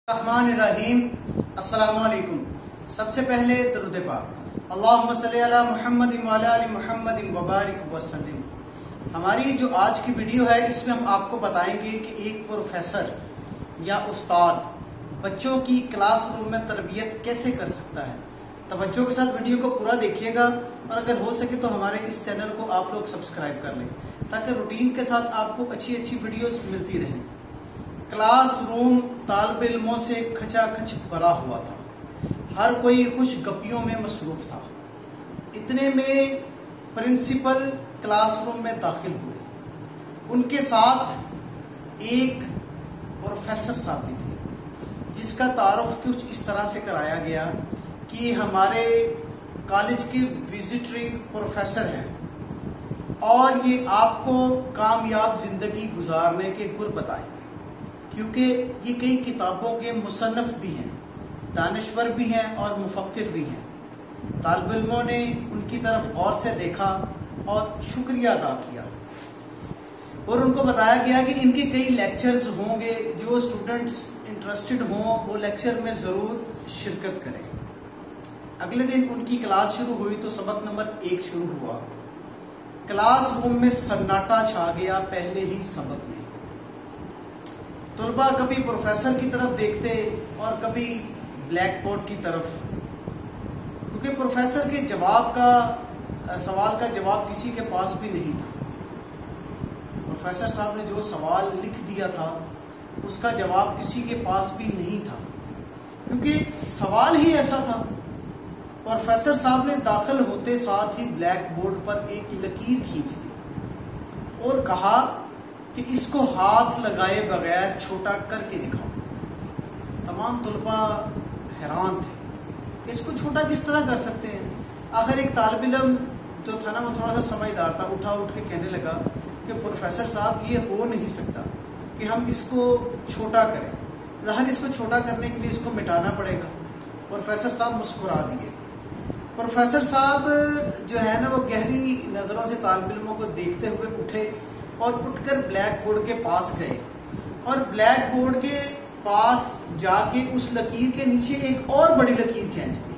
الرحمن الرحیم السلام علیکم۔ سب سے پہلے درود پاک، اللہم صلی علی محمد وعلی آل محمد وبارک وسلم۔ ہماری جو آج کی ویڈیو ہے اس میں ہم آپ کو بتائیں گے کہ ایک پروفیسر یا استاد بچوں کی کلاس روم میں تربیت کیسے کر سکتا ہے۔ توجہ کے ساتھ ویڈیو کو پورا دیکھیے گا اور اگر ہو سکے تو ہمارے اس چینل کو آپ لوگ سبسکرائب کر لیں تاکہ روٹین کے ساتھ آپ کو اچھی ویڈیوز ملتی رہیں۔ کلاس روم طالب علموں سے کھچا کھچ بھرا ہوا تھا، ہر کوئی خوش گپیوں میں مصروف تھا۔ اتنے میں پرنسپل کلاس روم میں داخل ہوئے، ان کے ساتھ ایک پروفیسر صاحب بھی تھے جس کا تعارف کچھ اس طرح سے کرایا گیا کہ ہمارے کالج کے وزٹرنگ پروفیسر ہیں اور یہ آپ کو کامیاب زندگی گزارنے کے گر بتائیں گے، کیونکہ یہ کئی کتابوں کے مصنف بھی ہیں، دانشور بھی ہیں اور مفکر بھی ہیں۔ طالب علموں نے ان کی طرف غور سے دیکھا اور شکریہ ادا کیا اور ان کو بتایا گیا کہ ان کے کئی لیکچرز ہوں گے، جو اسٹوڈنٹس انٹرسٹڈ ہوں وہ لیکچر میں ضرور شرکت کریں۔ اگلے دن ان کی کلاس شروع ہوئی تو سبق نمبر 1 شروع ہوا۔ کلاس روم میں سناٹا چھا گیا پہلے ہی سبق میں۔ طلباء کبھی پروفیسر کی طرف دیکھتے اور کبھی بلیک بورڈ کی طرف، کیونکہ پروفیسر کے سوال کا جواب کسی کے پاس بھی نہیں تھا۔ پروفیسر صاحب نے جو سوال لکھ دیا تھا اس کا جواب کسی کے پاس بھی نہیں تھا، کیونکہ سوال ہی ایسا تھا۔ پروفیسر صاحب نے داخل ہوتے ساتھ ہی بلیک بورڈ پر ایک لکیر کھینچ دی اور کہا کہ اس کو ہاتھ لگائے بغیر چھوٹا کر کے دکھاؤ۔ تمام طلباء حیران تھے کہ اس کو چھوٹا کس طرح کر سکتے ہیں۔ آخر ایک طالب علم جو تھا نا وہ تھوڑا سا سمجھدار تھا، اٹھ کے کہنے لگا کہ پروفیسر صاحب یہ ہو نہیں سکتا کہ ہم اس کو چھوٹا کریں، ظاہر اس کو چھوٹا کرنے کے لیے اس کو مٹانا پڑے گا۔ پروفیسر صاحب مسکرا دیے۔ پروفیسر صاحب جو ہے نا وہ گہری نظروں سے طالب علموں کو دیکھتے ہوئے اٹھے اور اٹھ کر بلیک بورڈ کے پاس گئے اور بلیک بورڈ کے پاس جا کے اس لکیر کے نیچے ایک اور بڑی لکیر کھینچ دی۔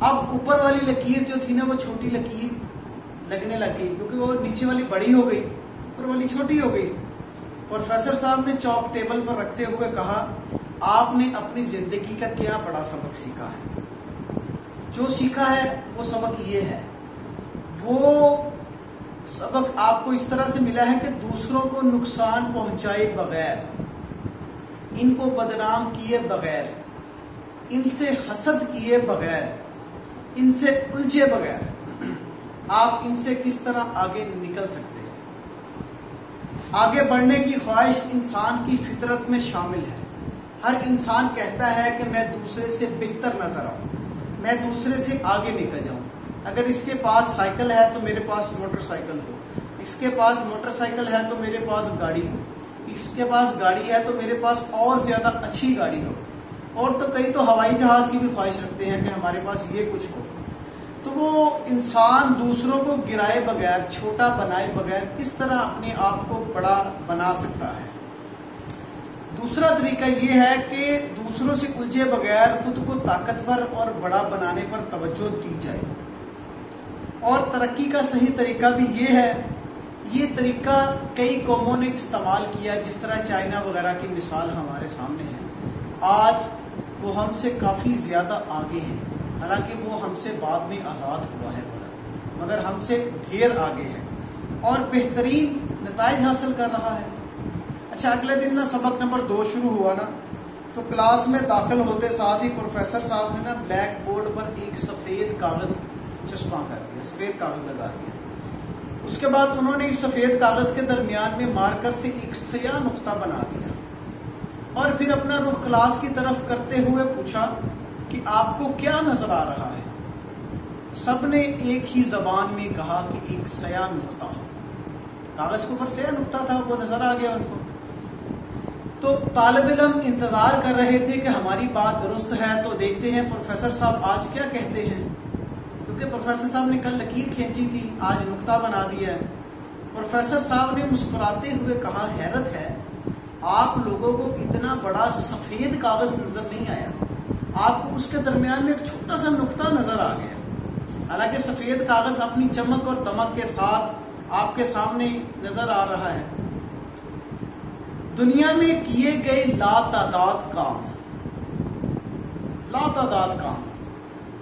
اب اوپر والی لکیر جو تھی نا وہ چھوٹی لکیر لگنے لگ گئی، کیونکہ وہ نیچے والی بڑی ہو گئی اوپر والی چھوٹی ہو گئی۔ پروفیسر صاحب نے چاک ٹیبل پر رکھتے ہوئے کہا، آپ نے اپنی زندگی کا کیا بڑا سبق سیکھا ہے؟ جو سیکھا ہے وہ سبق یہ ہے، وہ سبق آپ کو اس طرح سے ملا ہے کہ دوسروں کو نقصان پہنچائے بغیر، ان کو بدنام کیے بغیر، ان سے حسد کیے بغیر، ان سے الجھے بغیر آپ ان سے کس طرح آگے نکل سکتے ہیں۔ آگے بڑھنے کی خواہش انسان کی فطرت میں شامل ہے۔ ہر انسان کہتا ہے کہ میں دوسرے سے بہتر نظر آؤں، میں دوسرے سے آگے نکل جاؤں۔ اگر اس کے پاس سائیکل ہے تو میرے پاس موٹر سائیکل ہو، اس کے پاس موٹر سائیکل ہے تو میرے پاس گاڑی ہو، اس کے پاس گاڑی ہے تو میرے پاس اور زیادہ اچھی گاڑی ہو، اور تو کئی تو ہوائی جہاز کی بھی خواہش رکھتے ہیں کہ ہمارے پاس یہ کچھ ہو۔ تو وہ انسان دوسروں کو گرائے بغیر، چھوٹا بنائے بغیر کس طرح اپنے آپ کو بڑا بنا سکتا ہے۔ دوسرا طریقہ یہ ہے کہ دوسروں سے الجھے بغیر خود کو طاقتور اور بڑا بنانے پر توجہ دی جائے۔ اور ترقی کا صحیح طریقہ بھی یہ ہے، یہ طریقہ کئی قوموں نے استعمال کیا، جس طرح چائنا وغیرہ کی مثال ہمارے سامنے ہے۔ آج وہ ہم سے کافی زیادہ آگے ہیں، حالانکہ وہ ہم سے بعد میں آزاد ہوا ہے مگر ہم سے ڈھیر آگے ہے اور بہترین نتائج حاصل کر رہا ہے۔ اچھا، اگلے دن نا سبق نمبر 2 شروع ہوا نا، تو کلاس میں داخل ہوتے ساتھ ہی پروفیسر صاحب نے نا بلیک بورڈ پر ایک سفید کاغذ چسپاں کر دیا، سفید کاغذ لگا دیا۔ اس کے بعد انہوں نے اس سفید کاغذ کے درمیان میں مارکر سے ایک سیاہ نقطہ بنا دیا اور پھر اپنا رخ کلاس کی طرف کرتے ہوئے پوچھا کہ آپ کو کیا نظر آ رہا ہے؟ سب نے ایک ہی زبان میں کہا کہ ایک سیاہ نقطہ۔ کاغذ کے اوپر سیاہ نقطہ تھا، وہ نظر آ گیا ان کو۔ تو طالب علم انتظار کر رہے تھے کہ ہماری بات درست ہے تو دیکھتے ہیں پروفیسر صاحب آج کیا کہتے ہیں، کیونکہ پروفیسر صاحب نے کل لکیر کھینچی تھی، آج نقطہ بنا دیا ہے۔ پروفیسر صاحب نے مسکراتے ہوئے کہا، حیرت ہے آپ لوگوں کو اتنا بڑا سفید کاغذ نظر نہیں آیا، آپ کو اس کے درمیان میں ایک چھوٹا سا نقطہ نظر آ گیا، حالانکہ سفید کاغذ اپنی چمک اور دمک کے ساتھ آپ کے سامنے نظر آ رہا ہے۔ دنیا میں کیے گئے لاتعداد کام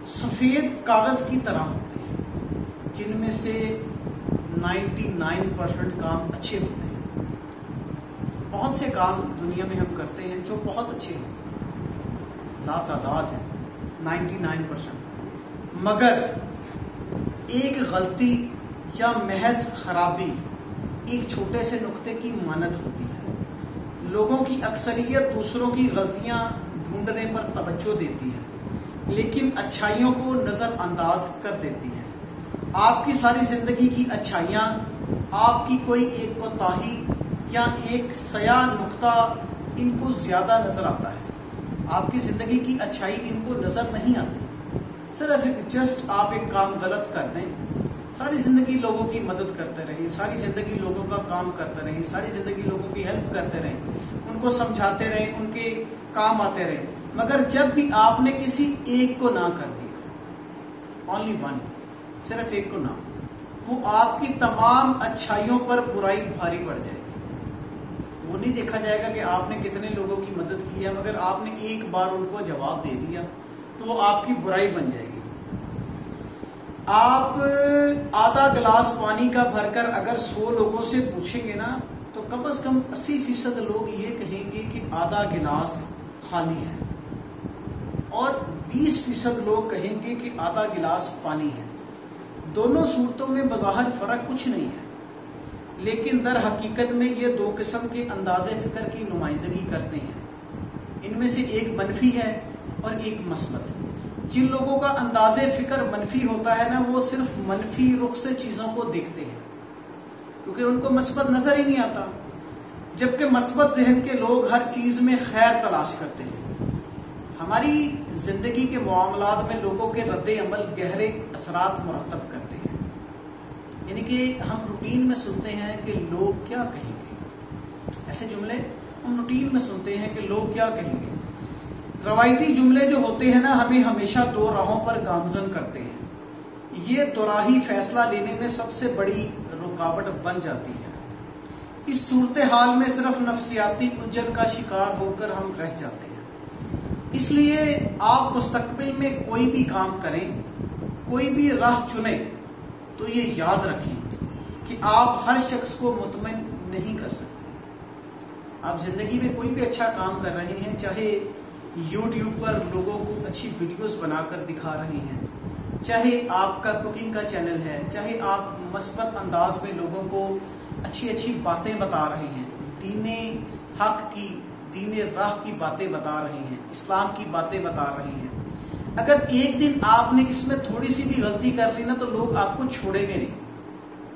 سفید کاغذ کی طرح ہوتے ہیں، جن میں سے 99% کام اچھے ہوتے ہیں۔ بہت سے کام دنیا میں ہم کرتے ہیں جو بہت اچھے ہیں، لاتعداد ہیں 99%، مگر ایک غلطی یا محض خرابی ایک چھوٹے سے نقطے کی مانند ہوتی ہے۔ لوگوں کی اکثریت دوسروں کی غلطیاں ڈھونڈنے پر توجہ دیتی ہے، لیکن اچھائیوں کو نظر انداز کر دیتی ہے۔ آپ کی ساری زندگی کی اچھائیاں آپ کی کوئی ایک کوتاہی یا ایک سیاہ نقطہ ان کو زیادہ نظر آتا ہے۔ آپ کی زندگی کی اچھائی ان کو نظر نہیں آتی۔ صرف جسٹ آپ ایک کام غلط کر دیں، ساری زندگی لوگوں کی مدد کرتے رہیں، ساری زندگی لوگوں کا کام کرتے رہیں، ساری زندگی لوگوں کی ہیلپ کرتے رہیں، ان کو سمجھاتے رہیں، ان کے کام آتے رہیں، مگر جب بھی آپ نے کسی ایک کو نہ کر دیا، اونلی ون، صرف ایک کو نہ، وہ آپ کی تمام اچھائیوں پر برائی بھاری پڑ جائے گی۔ وہ نہیں دیکھا جائے گا کہ آپ نے کتنے لوگوں کی مدد کی ہے، مگر آپ نے ایک بار ان کو جواب دے دیا تو وہ آپ کی برائی بن جائے گی۔ آپ آدھا گلاس پانی کا بھر کر اگر 100 لوگوں سے پوچھیں گے نا تو کم از کم 80% لوگ یہ کہیں گے کہ آدھا گلاس خالی ہے، اور 20% لوگ کہیں گے کہ آدھا گلاس پانی ہے۔ دونوں صورتوں میں بظاہر فرق کچھ نہیں ہے، لیکن در حقیقت میں یہ دو قسم کے انداز فکر کی نمائندگی کرتے ہیں۔ ان میں سے ایک منفی ہے اور ایک مثبت۔ جن لوگوں کا انداز فکر منفی ہوتا ہے نا، وہ صرف منفی رخ سے چیزوں کو دیکھتے ہیں، کیونکہ ان کو مثبت نظر ہی نہیں آتا، جبکہ مثبت ذہن کے لوگ ہر چیز میں خیر تلاش کرتے ہیں۔ ہماری زندگی کے معاملات میں لوگوں کے رد عمل گہرے اثرات مرتب کرتے ہیں، یعنی کہ ہم روٹین میں سنتے ہیں کہ لوگ کیا کہیں گے، ایسے جملے ہم روٹین میں سنتے ہیں کہ لوگ کیا کہیں گے۔ روایتی جملے جو ہوتے ہیں نا، ہمیں ہمیشہ دو راہوں پر گامزن کرتے ہیں۔ یہ دوراہی فیصلہ لینے میں سب سے بڑی رکاوٹ بن جاتی ہے۔ اس صورتحال میں صرف نفسیاتی الجھن کا شکار ہو کر ہم رہ جاتے ہیں۔ اس لیے آپ مستقبل میں کوئی بھی کام کریں، کوئی بھی راہ چنیں، تو یہ یاد رکھیں کہ آپ ہر شخص کو مطمئن نہیں کر سکتے۔ آپ زندگی میں کوئی بھی اچھا کام کر رہے ہیں، چاہے یوٹیوب پر لوگوں کو اچھی ویڈیوز بنا کر دکھا رہے ہیں، چاہے آپ کا کوکنگ کا چینل ہے، چاہے آپ مثبت انداز میں لوگوں کو اچھی اچھی باتیں بتا رہے ہیں، دین حق کی، دین راہ کی باتیں بتا رہے ہیں، اسلام کی باتیں بتا رہے ہیں، اگر ایک دن آپ نے اس میں تھوڑی سی بھی غلطی کر لی نا تو لوگ آپ کو چھوڑیں گے نہیں،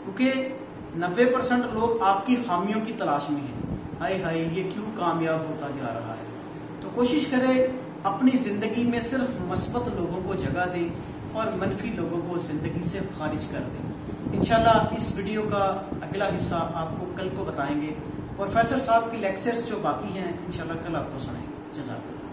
کیونکہ 90% لوگ آپ کی خامیوں کی تلاش میں ہیں۔ ہائے ہائے، یہ کیوں کامیاب ہوتا جا رہا ہے؟ تو کوشش کریں اپنی زندگی میں صرف مثبت لوگوں کو جگہ دیں اور منفی لوگوں کو زندگی سے خارج کر دیں۔ انشاءاللہ اس ویڈیو کا اگلا حصہ آپ کو کل کو بتائیں گے۔ پروفیسر صاحب کی لیکچرز جو باقی ہیں انشاءاللہ کل آپ کو سنائیں گے۔ جزاک اللہ۔